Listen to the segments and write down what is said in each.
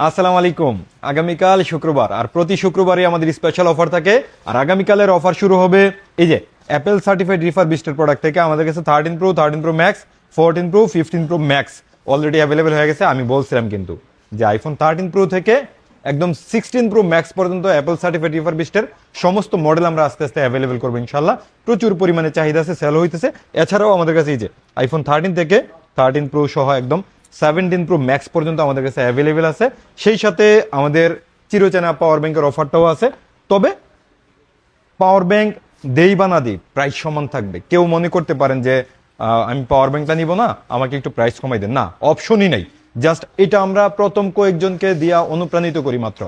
আসসালামু আলাইকুম। আগামীকাল শুক্রবার, আর প্রতি শুক্রবারই আমাদের স্পেশাল অফার থাকে। আর আগামীকালের অফার শুরু হবে এই যে অ্যাপেল সার্টিফাইড রিফারবিশড প্রোডাক্ট থেকে। আমাদের কাছে 13 pro, 13 pro max, 14 pro, 15 pro max already available হয়ে গেছে। আমি বলছিলাম কিন্তু যে আইফোন 13 প্রো থেকে একদম 16 প্রো ম্যাক্স পর্যন্ত অ্যাপেল সার্টিফাইড রিফারবিশডের সমস্ত মডেল আমরা আস্তে আস্তে অ্যাভেলেবেল করবো ইনশাল্লাহ। প্রচুর পরিমাণে চাহিদা আছে, সেল হইতেছে। এছাড়াও আমাদের কাছে এই যে আইফোন 13 থেকে 13 প্রো সহ একদম 17 প্রো ম্যাক্স পর্যন্ত আমাদের কাছে অ্যাভেলেবেল আছে। সেই সাথে আমাদের চিরচেনা পাওয়ার ব্যাংকের অফারটাও আছে। তবে পাওয়ার ব্যাংক দেই বা না দিই, প্রাইস সমান থাকবে। কেউ মনে করতে পারেন যে আমি পাওয়ার ব্যাংকটা নিব না, আমাকে একটু প্রাইস কমাই দেন, না, অপশনই নেই। জাস্ট এটা আমরা প্রথম কয়েকজনকে দিয়া অনুপ্রাণিত করি মাত্র।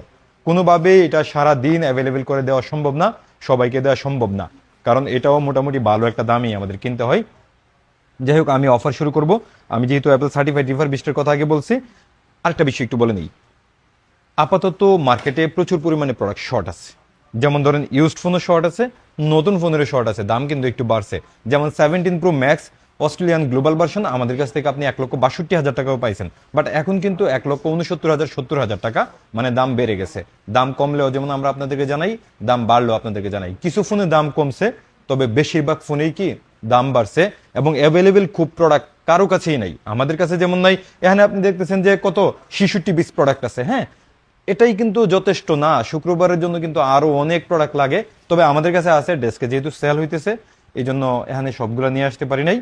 কোনোভাবেই এটা সারা দিন অ্যাভেলেবেল করে দেওয়া সম্ভব না, সবাইকে দেওয়া সম্ভব না, কারণ এটাও মোটামুটি ভালো একটা দামই আমাদের কিনতে হয়। যাই হোক, আমি অফার শুরু করব। আমি যেহেতু অ্যাপেল সার্টিফাইড রিফারবিশডের কথা আগে বলছি, আরেকটা বিষয় একটু বলে নিই। আপাতত মার্কেটে প্রচুর পরিমাণে প্রোডাক্ট শর্ট আছে। যেমন ধরেন ইউজড ফোনও শর্ট আছে, নতুন ফোনেরও শর্ট আছে, দাম কিন্তু একটু বাড়ছে। যেমন 17 pro max Australian global version আমাদের কাছ থেকে আপনি 1,62,000 টাকাও পাইছেন, বাট এখন কিন্তু 1,69,000 70,000 টাকা, মানে দাম বেড়ে গেছে। দাম কমলেও যেমন আমরা আপনাদেরকে জানাই, দাম বাড়লেও আপনাদেরকে জানাই। কিছু ফোনে দাম কমছে, তবে বেশিরভাগ ফোনেই কি দাম বাড়ছে। এবং অ্যাভেলেবেল খুব প্রোডাক্ট কারো কাছেই নাই, আমাদের কাছে যেমন নাই। এখানে আপনি দেখতেছেন যে কত 66 পিস প্রোডাক্ট আছে। হ্যাঁ, এটাই কিন্তু যথেষ্ট না, শুক্রবারের জন্য কিন্তু আরো অনেক প্রোডাক্ট লাগে। তবে আমাদের কাছে আছে, ডেস্কে যেহেতু সেল হইতেছে এই জন্য এখানে সবগুলো নিয়ে আসতে পারি নাই।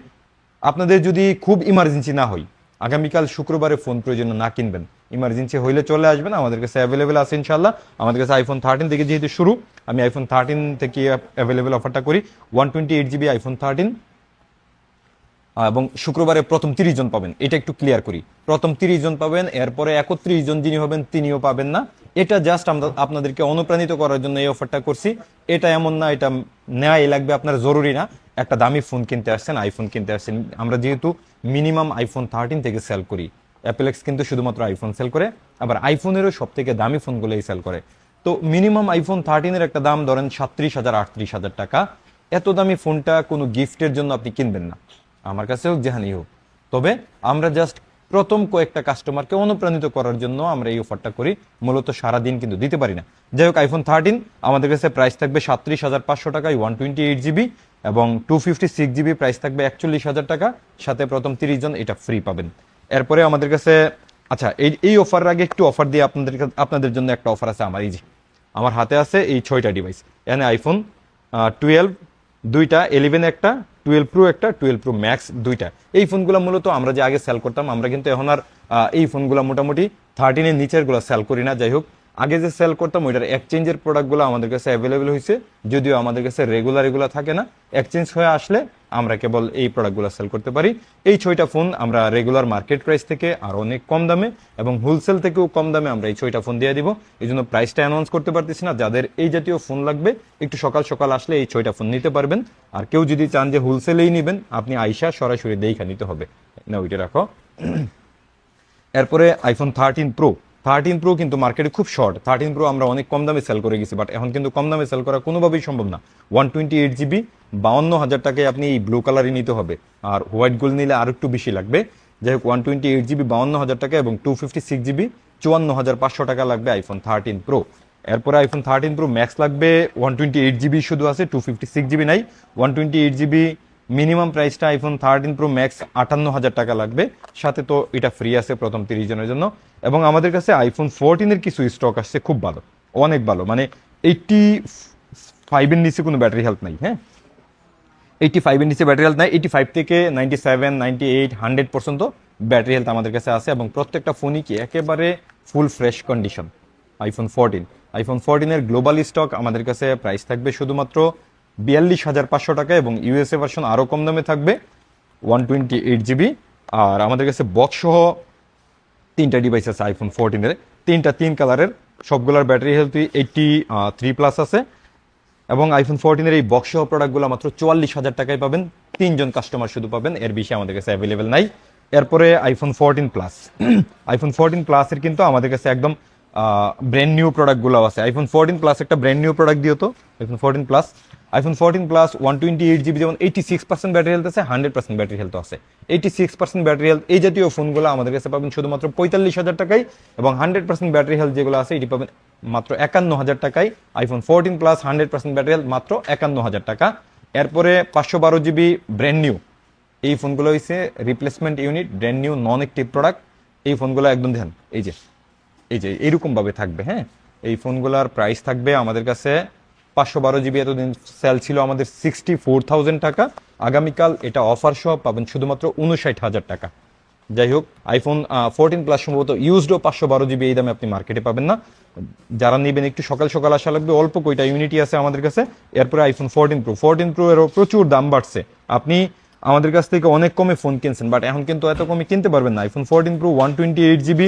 আপনাদের যদি খুব ইমার্জেন্সি না হয়, আগামীকাল শুক্রবারে ফোন প্রয়োজন না কিনবেন, ইমার্জেন্সি হইলে চলে আসবেন, আমাদের কাছে অ্যাভেলেবেল আছে ইনশাল্লাহ। আমাদের কাছে আইফোন 13 থেকে যেহেতু শুরু, আমি আইফোন 13 থেকে অ্যাভেলেবেল অফারটা করি। 128 জিবি আইফোন 13, এবং শুক্রবারে প্রথম 30 জন পাবেন। এটা একটু ক্লিয়ার করি, প্রথম 30 জন পাবেন, এরপরে 31 জন যিনি হবেন তিনিও পাবেন না। এটা জাস্ট আমরা আপনাদেরকে অনুপ্রাণিত করার জন্য এই অফারটা করছি। এটা এমন না এটা নেওয়াই লাগবে, আপনার জরুরি না। একটা দামি ফোন কিনতে আসছেন, আইফোন কিনতে আসছেন। আমরা যেহেতু মিনিমাম আইফোন 13 থেকে সেল করি, অ্যাপেলেক্স কিন্তু শুধুমাত্র আইফোন সেল করে, আবার আইফোনেরও সব থেকে দামি ফোনগুলোই সেল করে। তো মিনিমাম আইফোন 13 একটা দাম ধরেন 37,000 38,000 টাকা। এত দামি ফোনটা কোনো গিফটের জন্য আপনি কিনবেন না, আমার কাছে হোক যেখানেই হোক। তবে আমরা জাস্ট প্রথম কয়েকটা কাস্টমারকে অনুপ্রাণিত করার জন্য আমরা এই অফারটা করি, মূলত সারাদিন কিন্তু দিতে পারি না। যাই হোক, আইফোন 13 আমাদের কাছে প্রাইস থাকবে 37,500 টাকায় 128 জিবি, এবং 256 জিবি প্রাইস থাকবে 41,000 টাকা। সাথে প্রথম 30 জন এটা ফ্রি পাবেন। এরপরে আমাদের কাছে, আচ্ছা, এই অফার আগে একটু অফার দিয়ে আপনাদের জন্য একটা অফার আছে। আমার এই যে আমার হাতে আছে এই 6টা ডিভাইস। এখানে আইফোন 12 দুইটা, 11 একটা, 12 প্রো একটা, 12 প্রো ম্যাক্স দুইটা। এই ফোনগুলো মূলত আমরা যে আগে সেল করতাম, আমরা কিন্তু এখন আর এই ফোনগুলো মোটামুটি 13-এর নিচের গুলো সেল করি না। যাই হোক, আগে যে সেল করতাম ওইটার এক্সচেঞ্জের প্রোডাক্টগুলো আমাদের কাছে অ্যাভেলেবেল হয়েছে, যদিও আমাদের কাছে রেগুলার এগুলো থাকে না। এক্সচেঞ্জ হয়ে আসলে আমরা কেবল এই প্রোডাক্টগুলো সেল করতে পারি। এই 6টা ফোন আমরা রেগুলার মার্কেট প্রাইস থেকে আর অনেক কম দামে এবং হোলসেল থেকেও কম দামে আমরা এই 6টা ফোন দিয়ে দিব। এই জন্য প্রাইসটা অ্যানাউন্স করতে পারতেছি না। যাদের এই জাতীয় ফোন লাগবে একটু সকাল সকাল আসলে এই 6টা ফোন নিতে পারবেন। আর কেউ যদি চান যে হোলসেলেই নেবেন, আপনি আইসা সরাসরি দেখা নিতে হবে না, ওইটা রাখো। এরপরে আইফোন 13 প্রো কিন্তু মার্কেটে খুব শর্ট। 13 প্রো আমরা অনেক কম দামে সেল করে গেছি, বাট এখন কিন্তু কম দামে সেল করা কোনোভাবেই সম্ভব না। 128 জিবি 52,000 টাকায় আপনি এই ব্লু কালারই নিতে হবে, আর হোয়াইট গোল্ড নিলে আর একটু বেশি লাগবে। যাই হোক, 128 জিবি 52,000 টাকা এবং 256 জিবি 54,500 টাকা লাগবে আইফোন 13 প্রো। এরপরে আইফোন 13 প্রো ম্যাক্স লাগবে 128 জিবি শুধু আছে, 256 জিবি নাই। 128 জিবি মিনিমাম প্রাইসটা আইফোন 13 প্রো ম্যাক্স 58,000 টাকা লাগবে। সাথে তো এটা ফ্রি আছে প্রথম 30 জনের জন্য। এবং আমাদের কাছে আইফোন 14-এর কিছু স্টক আসছে, খুব ভালো, অনেক ভালো, মানে 85-এর নিচে কোনো ব্যাটারি হেলথ নাই। হ্যাঁ, 85-এর নিচে ব্যাটারি হেলথ নাই। 85 থেকে 97, 98, 100 পর্যন্ত ব্যাটারি হেলথ আমাদের কাছে আছে, এবং প্রত্যেকটা ফোনই কি একেবারে ফুল ফ্রেশ কন্ডিশন। আইফোন 14-এর গ্লোবাল স্টক আমাদের কাছে প্রাইস থাকবে শুধুমাত্র 42,500 টাকা, এবং ইউএসএ ভার্সন আরও কম দামে থাকবে 128 জিবি। আর আমাদের কাছে বক্স সহ 3টা ডিভাইস আছে আইফোন 14-এর, 3 কালারের, সবগুলোর ব্যাটারি হেলথ 83+ আছে। এবং আইফোন 14-এর এই বক্স সহ প্রোডাক্টগুলো মাত্র 44,000 টাকায় পাবেন। 3 জন কাস্টমার শুধু পাবেন, এর বেশি আমাদের কাছে অ্যাভেলেবেল নাই। এরপরে আইফোন 14 প্লাস। আইফোন 14 প্লাসের কিন্তু আমাদের কাছে একদম ব্র্যান্ড নিউ প্রোডাক্টগুলো আছে। আইফোন 14 প্লাস একটা ব্র্যান্ড নিউ প্রোডাক্ট দিও তো, আইফোন 14 প্লাস 128 GB, যেমন 86% ব্যাটারি হেলথ আছে, 100% ব্যাটারি হেলথ আছে। 86% ব্যাটারি হেলথ এই জাতীয় ফোনগুলো আমাদের কাছে পাবেন শুধুমাত্র 45,000 টাকায়, এবং 100% ব্যাটারি হেলথ যেগুলো আছে এটি পাবেন মাত্র 51,000 টাকায়। আইফোন 14 প্লাস 100% ব্যাটারি হেলথ মাত্র 51,000 টাকা। এরপরে 512 GB ব্র্যান্ড নিউ, এই ফোনগুলো হচ্ছে রিপ্লেসমেন্ট ইউনিট, ব্র্যান্ড নিউ নন অ্যাক্টিভ প্রোডাক্ট। এই ফোনগুলো একদম ধ্যান, এই যে এইরকম ভাবে থাকবে। হ্যাঁ, এই ফোনগুলোর প্রাইস থাকবে আমাদের কাছে 512 GB, এতদিন সেল ছিল আমাদের 64,000 টাকা। আগামীকাল এটা অফার সহ পাবেন শুধুমাত্র 59,000 টাকা। যাই হোক, আইফোন 14 প্লাস সম্ভবত ইউজডও 512 GB এই দামে আপনি মার্কেটে পাবেন না। যারা নেবেন একটু সকাল সকাল আসা লাগবে, অল্প কয়টা ইউনিটি আছে আমাদের কাছে। এরপরে আইফোন 14 Pro এরও প্রচুর দাম বাড়ছে। আপনি আমাদের কাছ থেকে অনেক কমে ফোন কিনছেন, বাট এখন কিন্তু এত কমে কিনতে পারবেন না। আইফোন 14 Pro 128 GB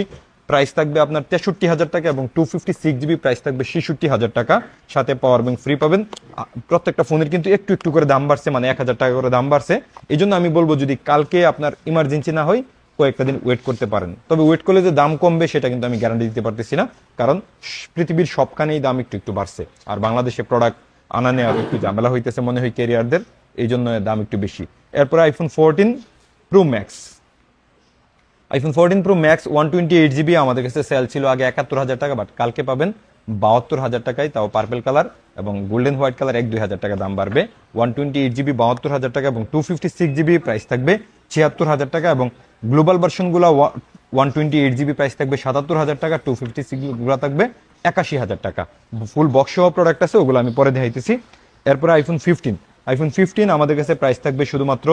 প্রাইস থাকবে আপনার 63,000 টাকা, এবং 256 GB প্রাইস থাকবে 66,000 টাকা। সাথে পাওয়ার ব্যাংক ফ্রি পাবেন। প্রত্যেকটা ফোনের কিন্তু একটু একটু করে দাম বাড়ছে, মানে 1,000 টাকা করে দাম বাড়ছে। এই জন্য আমি বলবো যদি কালকে আপনার ইমার্জেন্সি না হয়, কয়েকটা দিন ওয়েট করতে পারেন। তবে ওয়েট করলে যে দাম কমবে সেটা কিন্তু আমি গ্যারান্টি দিতে পারতেছি না, কারণ পৃথিবীর সবখানেই দাম একটু একটু বাড়ছে। আর বাংলাদেশে প্রোডাক্ট আনা নেওয়া একটু ঝামেলা হইতেছে মনে হয় ক্যারিয়ারদের, এই জন্য দাম একটু বেশি। এরপরে iPhone 14 Pro Max, iPhone 14 Pro Max 128 GB আমাদের কাছে সেল ছিল আগে 71,000 টাকা, বাট কালকে পাবেন 72,000 টাকায়, তাও পার্পেল কালার এবং গোল্ডেন হোয়াইট কালার 1-2 হাজার টাকা দাম বাড়বে। 128 GB 72,000 টাকা, এবং 256 GB প্রাইস থাকবে 76,000 টাকা, এবং গ্লোবাল ভার্সনগুলো 128 GB প্রাইস থাকবে 77,000 টাকা, 256 গুলো থাকবে 81,000 টাকা। ফুল বক্স সহ প্রোডাক্ট আছে, ওগুলো আমি পরে দেখাইতেছি। এরপরে আইফোন 15 আমাদের কাছে প্রাইস থাকবে শুধুমাত্র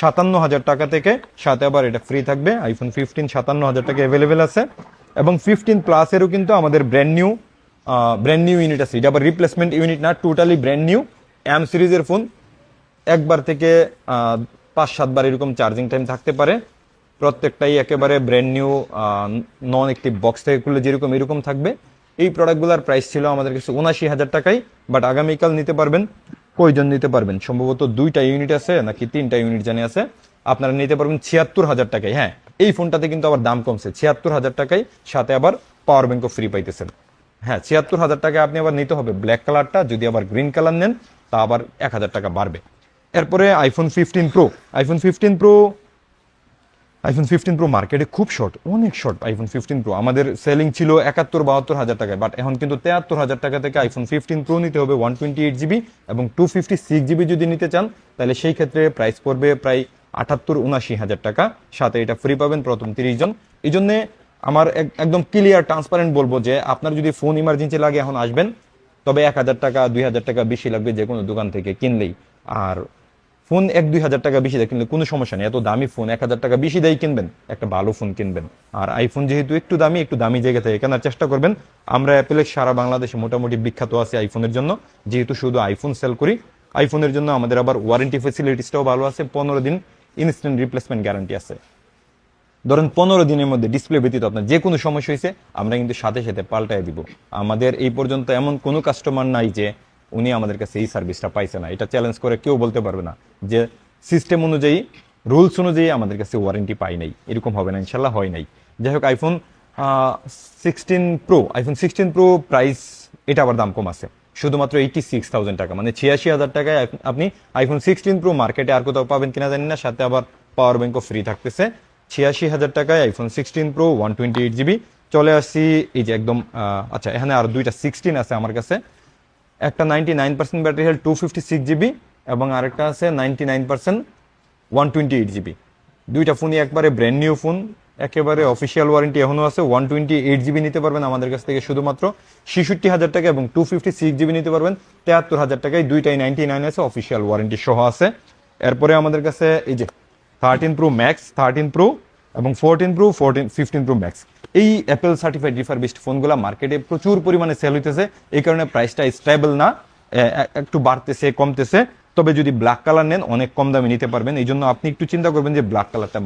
57,000 টাকা থেকে, সাথে আবার এটা ফ্রি থাকবে। আইফোন 15 57,000 টাকা অ্যাভেলেবেল আছে, এবং 15 প্লাসেরও কিন্তু আমাদের ব্র্যান্ড নিউ ইউনিট আছে। এটা আবার রিপ্লেসমেন্ট ইউনিট না, টোটালি ব্র্যান্ড নিউ এম সিরিজের ফোন। একবার থেকে 5-7 বার এরকম চার্জিং টাইম থাকতে পারে। প্রত্যেকটাই একেবারে ব্র্যান্ড নিউ, নন অ্যাক্টিভ বক্স থেকে খুললে যেরকম এরকম থাকবে। এই প্রোডাক্টগুলোর প্রাইস ছিল আমাদের কাছে 79,000 টাকায়, বাট আগামীকাল নিতে পারবেন। কয়জন নিতে পারবেন? সম্ভবত 2টা ইউনিট আছে নাকি 3টা ইউনিট জানি আছে। আপনারা নিতে পারবেন 76,000 টাকায়। হ্যাঁ, এই ফোনটাতে কিন্তু আবার দাম কমছে, 76,000 টাকায়, সাথে আবার পাওয়ার ব্যাংকও ফ্রি পাইতেছেন। হ্যাঁ, 76,000 টাকায় আপনি আবার নিতে হবে ব্ল্যাক কালারটা। যদি আবার গ্রিন কালার নেন তা আবার 1,000 টাকা বাড়বে। এরপরে আইফোন 15 Pro মার্কেটে খুব শর্ট, অনেক শর্ট। আইফোন 15 Pro আমাদের সেলিং ছিল 71-72 হাজার টাকায়, বাট এখন কিন্তু 73,000 টাকা থেকে আইফোন 15 Pro নিতে হবে 128 GB, এবং 256 GB যদি নিতে চান তাহলে সেই ক্ষেত্রে প্রাইস পড়বে প্রায় 78-79 হাজার টাকা। সাথে এটা ফ্রি পাবেন প্রথম 30 জন। এই জন্যে আমার একদম ক্লিয়ার ট্রান্সপারেন্ট বলবো যে আপনার যদি ফোন ইমার্জেন্সি লাগে এখন আসবেন, তবে 1,000 টাকা 2,000 টাকা বেশি লাগবে যে কোনো দোকান থেকে কিনলেই। আর ফোন 1-2 হাজার টাকা বেশি দেয় কিনলে কোনো সমস্যা নেই। এত দামি ফোন 1,000 টাকা বেশি দেয় কিনবেন, একটা ভালো ফোন কিনবেন। আর আইফোন যেহেতু একটু দামি জায়গা থেকে কেনার চেষ্টা করবেন। আমরা অ্যাপেলের সারা বাংলাদেশে মোটামুটি বিখ্যাত আছে আইফোনের জন্য, যেহেতু শুধু আইফোন সেল করি। আইফোনের জন্য আমাদের আবার ওয়ারেন্টি ফেসিলিটিসটাও ভালো আছে, 15 দিন ইনস্ট্যান্ট রিপ্লেসমেন্ট গ্যারান্টি আছে। ধরেন 15 দিনের মধ্যে ডিসপ্লে ব্যতীত আপনার যে কোনো সমস্যা হয়েছে আমরা কিন্তু সাথে সাথে পাল্টায় দিব। আমাদের এই পর্যন্ত এমন কোনো কাস্টমার নাই যে উনি আমাদের কাছে এই সার্ভিসটা পাইছে না। এটা চ্যালেঞ্জ করে কেউ বলতে পারবে না যে সিস্টেম অনুযায়ী, রুলস অনুযায়ী আমাদের কাছে ওয়ারেন্টি পাই নাই, এরকম হবে না, ইনশাল্লাহ হয় নাই। যাই হোক, আইফোন 16 Pro প্রাইস এটা আবার দাম কম আছে, শুধুমাত্র 86,000 টাকা, মানে 86,000 টাকায় আপনি আইফোন 16 Pro মার্কেটে আর কোথাও পাবেন কিনা জানি না। সাথে আবার পাওয়ার ব্যাংকও ফ্রি থাকতেছে। 86,000 টাকায় আইফোন 16 Pro 128 GB। চলে আসছি এই যে একদম, আচ্ছা এখানে আর 2টা 16 আছে আমার কাছে। একটা 99% ব্যাটারি হেলথ 256 GB, এবং আরেকটা আছে 99% 128 GB। 2টা ফোনই একবারে ব্র্যান্ড নিউ ফোন, একেবারে অফিসিয়াল ওয়ারেন্টি এখনো আছে। 128 GB নিতে পারবেন আমাদের কাছ থেকে শুধুমাত্র 66,000 টাকা, এবং 256 GB নিতে পারবেন 73,000 টাকায়। 2টাই 99 আছে, অফিসিয়াল ওয়ারেন্টি সহ আছে। এরপরে আমাদের কাছে এই যে 13 Pro Max, 13 Pro এবং 14 Pro, 15 Pro Max, এই অ্যাপেল সার্টিফাইড রিফারবিশড ফোনগুলো মার্কেটে প্রচুর পরিমাণে সেল হইতেছে। এই কারণে প্রাইসটা স্টেবল না, একটু বাড়তেছে কমতেছে। তবে যদি ব্ল্যাক কালার নেন অনেক কম দামে নিতে পারবেন। এই জন্য আপনি একটু চিন্তা করবেন যে ব্ল্যাক কালারটা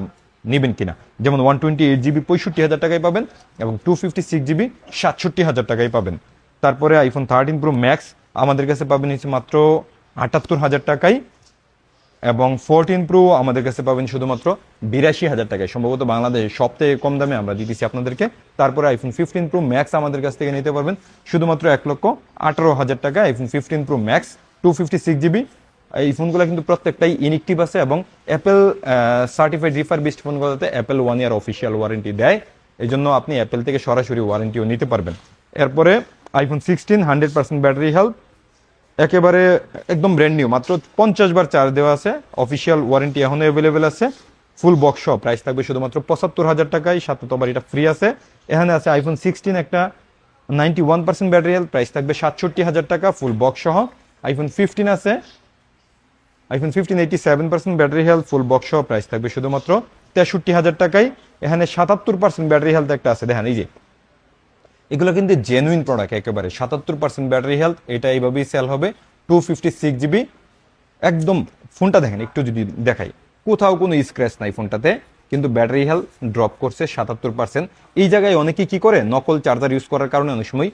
নেবেন কিনা। যেমন 128 GB 65,000 টাকায় পাবেন, এবং 256 GB 67,000 টাকায় পাবেন। তারপরে আইফোন 13 Pro Max আমাদের কাছে পাবেন হচ্ছে মাত্র 78,000 টাকায়, এবং 14 প্রো আমাদের কাছে পাবেন শুধুমাত্র 82,000 টাকায়, সম্ভবত বাংলাদেশে সবথেকে কম দামে আমরা দিতেছি আপনাদেরকে। তারপরে আইফোন 15 প্রো ম্যাক্স আমাদের কাছ থেকে নিতে পারবেন শুধুমাত্র 1,18,000 টাকা। IPhone 15 pro max 256 GB। এই ফোনগুলো কিন্তু প্রত্যেকটাই ইনএক্টিভ আছে এবং অ্যাপেল সার্টিফাইড রিফারবিশড ফোনগুলোতে অ্যাপেল 1 ইয়ার অফিসিয়াল ওয়ারেন্টি দেয়, এই জন্য আপনি অ্যাপেল থেকে সরাসরি ওয়ারেন্টিও নিতে পারবেন। এরপরে আইফোন 16 100% ব্যাটারি হেলথ, একেবারে একদম ব্র্যান্ড নিউ, মাত্র 50 বার চার্জ দেওয়া আছে, অফিসিয়াল ওয়ারেন্টি এখনো অ্যাভেলেবেল আছে। ফুল বক্স সহ প্রাইস থাকবে শুধুমাত্র 75,000 টাকায়, সাথে তো আবার এটা ফ্রি আছে। এখানে আছে আইফোন 16 একটা 91% ব্যাটারি হেলথ, প্রাইস থাকবে 67,000 টাকা ফুল বক্স সহ। আইফোন 15 আছে, iPhone 15 87% battery health full box সহ, প্রাইস থাকবে শুধুমাত্র 63,000 টাকায়। এখানে 77% ব্যাটারি হেলথ একটা আছে, দেখেন এই যে এগুলো কিন্তু জেনুইন প্রোডাক্ট, একেবারে 77% ব্যাটারি হেলথ, এটা এইভাবেই সেল হবে। 256 GB, একদম ফোনটা দেখেন একটু যদি দেখাই, কোথাও কোনো স্ক্র্যাচ নাই ফোনটাতে, কিন্তু ব্যাটারি হেলথ ড্রপ করছে 77%। এই জায়গায় অনেকে কি করে, নকল চার্জার ইউজ করার কারণে অনেক সময়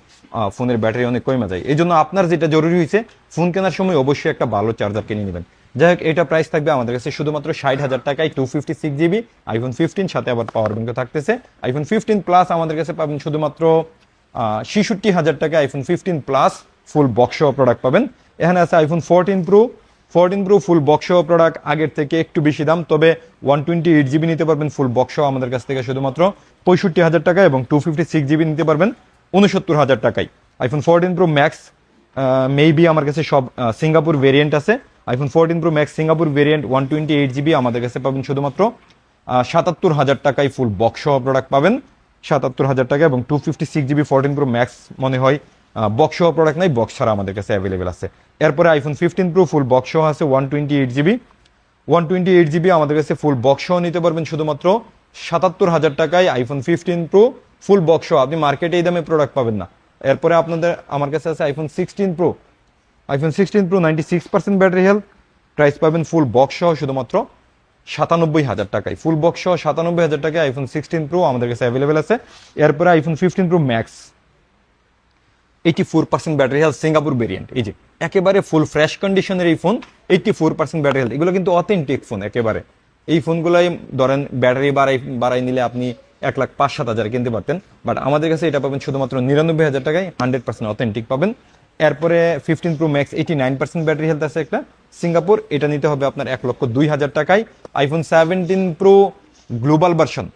ফোনের ব্যাটারি অনেক কমে যায়। এই জন্য আপনার যেটা জরুরি হয়েছে, ফোন কেনার সময় অবশ্যই একটা ভালো চার্জার কিনে নেবেন। যাই হোক, এটা প্রাইস থাকবে আমাদের কাছে শুধুমাত্র 60,000 টাকায়, 256 GB। আইফোন 15 সাথে আবার পাওয়ার ব্যাংকও থাকতেছে। আইফোন 15 প্লাস আমাদের কাছে পাবেন শুধুমাত্র 66,000 টাকা। আইফোন 15 প্লাস ফুল বক্স সহ প্রোডাক্ট পাবেন। এখানে আছে আইফোন 14 প্রো ফুল বক্স সহ প্রোডাক্ট, আগের থেকে একটু বেশি দাম, তবে 128 GB নিতে পারবেন ফুল বক্স সহ আমাদের কাছ থেকে শুধুমাত্র 65,000 টাকা, এবং 256 GB নিতে পারবেন 69,000 টাকায়। আইফোন 14 প্রো ম্যাক্স মেবি আমার কাছে সব সিঙ্গাপুর ভেরিয়েন্ট আছে। IPhone 14 pro max Singapore variant 128 GB আমাদের কাছে পাবেন শুধুমাত্র 77,000 টাকায় ফুল বক্স সহ প্রোডাক্ট পাবেন 77,000 টাকা, এবং 256 GB 14 প্রো ম্যাক্স মনে হয় বক্স সহ প্রোডাক্ট নাই, বক্স ছাড়া আমাদের কাছে অ্যাভেলেবেল আছে। এরপরে আইফোন 15 প্রো ফুল বক্স সহ আছে 128 GB আমাদের কাছে ফুল বক্স সহ নিতে পারবেন শুধুমাত্র 77,000 টাকায়। আইফোন 15 প্রো ফুল বক্স সহ আপনি মার্কেটে এই দামে প্রোডাক্ট পাবেন না। এরপরে আমার কাছে আছে iPhone 16 pro 96% battery health, price পাবেন ফুল বক্স সহ শুধুমাত্র 97,000 টাকায়। ফুল বক্স সহ 97,000 টাকায় আইফোন 16 প্রো আমাদের কাছে অ্যাভেলেবেল আছে। এরপরে iPhone 15 pro max 84% battery health Singapore variant, এই যে একেবারে ফুল ফ্রেশ কন্ডিশনের এই ফোন, 84% ব্যাটারি হেলথ, এগুলো কিন্তু অথেন্টিক ফোন একেবারে। এই ফোনগুলাই ধরেন ব্যাটারি বাড়াই নিলে আপনি 1,05,000-7,000 কিনতে পারতেন, বাট আমাদের কাছে এটা পাবেন শুধুমাত্র 99,000 টাকায়, 100% অথেন্টিক পাবেন। এরপরে 15 প্রো ম্যাক্স 89% ব্যাটারি হেলথ আছে একটা সিঙ্গাপুর, এটা নিতে হবে আপনার 1,02,000 টাকায়। আইফোন 17 প্রো গ্লোবাল ভার্সন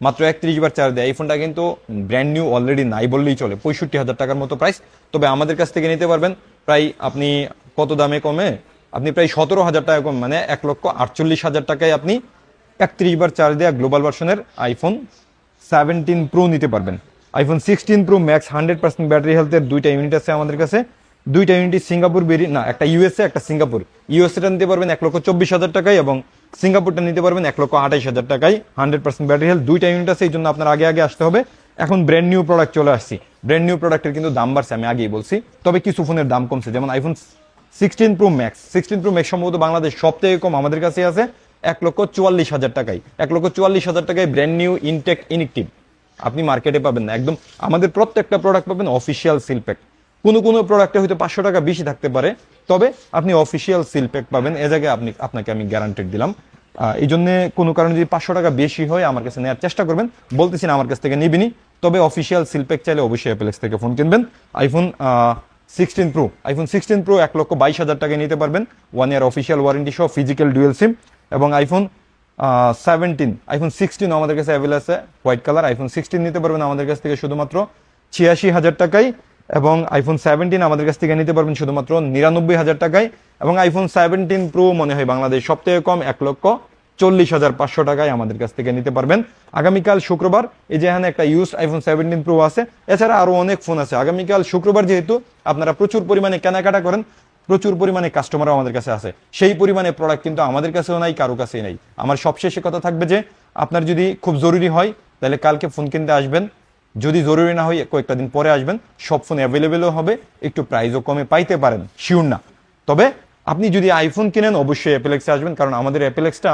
মাত্র 31 বার চার্জ দেয়, এই ফোনটা কিন্তু ব্র্যান্ড নিউ অলরেডি নাই বললেই চলে, 65,000 টাকার মতো প্রাইস। তবে আমাদের কাছ থেকে নিতে পারবেন প্রায় আপনি কত দামে কমে, আপনি প্রায় 17,000 টাকা কম, মানে 1,48,000 টাকায় আপনি 31 বার চার্জ দেওয়া গ্লোবাল ভার্সনের আইফোন 17 প্রো নিতে পারবেন। আইফোন 16 প্রো ম্যাক্স 100% ব্যাটারি হেলথের দুইটা ইউনিট আছে আমাদের কাছে, দুইটা ইউনিট সিঙ্গাপুর না একটা ইউএসএ একটা সিঙ্গাপুর। ইউএসএটা নিতে পারবেন 1,24,000 টাকায়, এবং সিঙ্গাপুরটা নিতে পারবেন 1,28,000 টাকায়। 100% ব্যাটারি হেলথ, দুইটা ইউনিট আছে, এই জন্য আপনার আগে আগে আসতে হবে। এখন ব্র্যান্ড নিউ প্রোডাক্ট চলে আসছি, ব্র্যান্ড নিউ প্রোডাক্টের কিন্তু দাম বাড়ছে, আমি আগেই বলছি, তবে কিছু ফোনের দাম কমছে। যেমন আইফোন 16 প্রো ম্যাক্স সম্ভবত বাংলাদেশ সব থেকে কম আমাদের কাছে আছে 1,44,000 টাকায়। 1,44,000 টাকায় ব্র্যান্ড নিউ ইনটেক ইনএক্টিভ আপনি মার্কেটে পাবেন না। একদম আমাদের প্রত্যেকটা প্রোডাক্ট পাবেন অফিসিয়াল সিল প্যাক, কোনো প্রোডাক্টে হয়তো 500 টাকা বেশি থাকতে পারে, তবে আপনি অফিসিয়াল সিল প্যাক পাবেন, এ জায়গায় আপনাকে আমি গ্যারান্টেড দিলাম। এই জন্য কোনো কারণে যদি 500 টাকা বেশি হয় আমার কাছে নেওয়ার চেষ্টা করবেন, বলতেছি না আমার কাছ থেকে নিবিনি, তবে অফিসিয়াল সিল প্যাক চাইলে অবশ্যই অ্যাপেলেক্স থেকে ফোন কিনবেন। আইফোন 16 প্রো 1,22,000 টাকায় নিতে পারবেন, 1 ইয়ার অফিসিয়াল ওয়ারেন্টি সহ, ফিজিক্যাল ডুয়েল সিম। এবং আইফোন 16 আমাদের কাছে অ্যাভেলেবল আছে হোয়াইট কালার। আইফোন 16 নিতে পারবেন আমাদের কাছ থেকে শুধুমাত্র 86,000 টাকায়, এবং আইফোন 17 আমাদের কাছ থেকে নিতে পারবেন শুধুমাত্র 99,000 টাকায়। এবং আইফোন 17 প্রো মনে হয় বাংলাদেশ সব থেকে কম 1,40,500 টাকায় আমাদের কাছ থেকে নিতে পারবেন। আগামীকাল শুক্রবার এই যে এখানে একটা ইউজ আইফোন 17 প্রো আছে, এছাড়া আরো অনেক ফোন আছে। আগামীকাল শুক্রবার যেহেতু আপনারা প্রচুর পরিমাণে কেনাকাটা করেন, প্রচুর পরিমাণে কাস্টমারও আমাদের কাছে আছে, সেই পরিমাণে প্রোডাক্ট কিন্তু আমাদের কাছেও নাই, কারো কাছেই নাই। আমার সবশেষে কথা থাকবে যে আপনার যদি খুব জরুরি হয় তাহলে কালকে ফোন কিনতে আসবেন, যদি জরুরি না হয় কয়েকটা দিন পরে আসবেন, সব ফোন অ্যাভেলেবেলও হবে, একটু প্রাইসও কমে পাইতে পারেন, শিওর না। তবে আপনি যদি আইফোন কিনেন অবশ্যই অ্যাপেলেক্সে আসবেন, কারণ আমাদের অ্যাপেলেক্সটা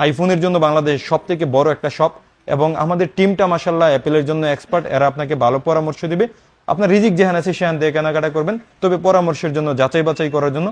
আইফোনের জন্য বাংলাদেশের সব থেকে বড় একটা শপ, এবং আমাদের টিমটা মাশাআল্লাহ অ্যাপেলের জন্য এক্সপার্ট, এরা আপনাকে ভালো পরামর্শ দিবে। আপনার রিজিক যেখানে আছে সেখান থেকে কেনাকাটা করবেন, তবে পরামর্শের জন্য যাচাই বাছাই করার জন্য